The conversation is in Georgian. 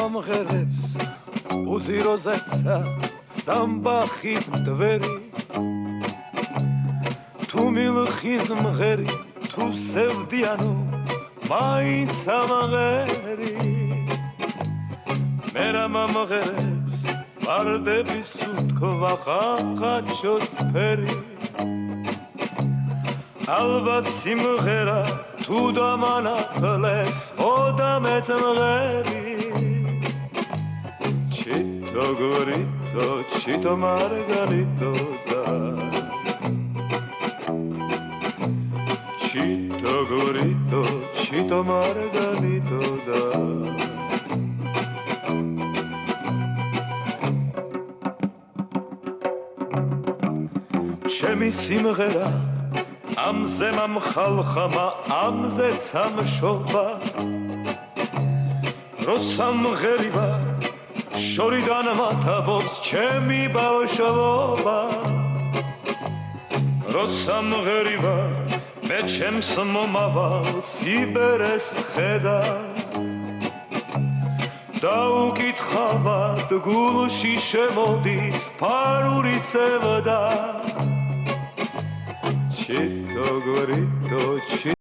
მომღერებს უზიროზეცა სამბახის მდვერი თუ მილხის მღერი თუ სევდიანო მაინც ამღერი მერა მომღერებს ვარდების უთქვა ხაჩოს ფერი ალბათ სიმღერა თუ დამანახლეს ოდამეც მღერი ჩიტო გორიტო ჩიტო მარგალიტო და ჩიტო გორიტო ჩიტო მარგალიტო და ჩემი სიმღერა ამზე მომხალხმა ამზე სამშობა როსამღერიბა შორიდან მათაბობს ჩემი ბავშვობა როსამღერიბა მე ჩემს მომავალ სიბერეს ხედა დაუკითხავად გულში შემოდის ფარული სევდა Chito gorito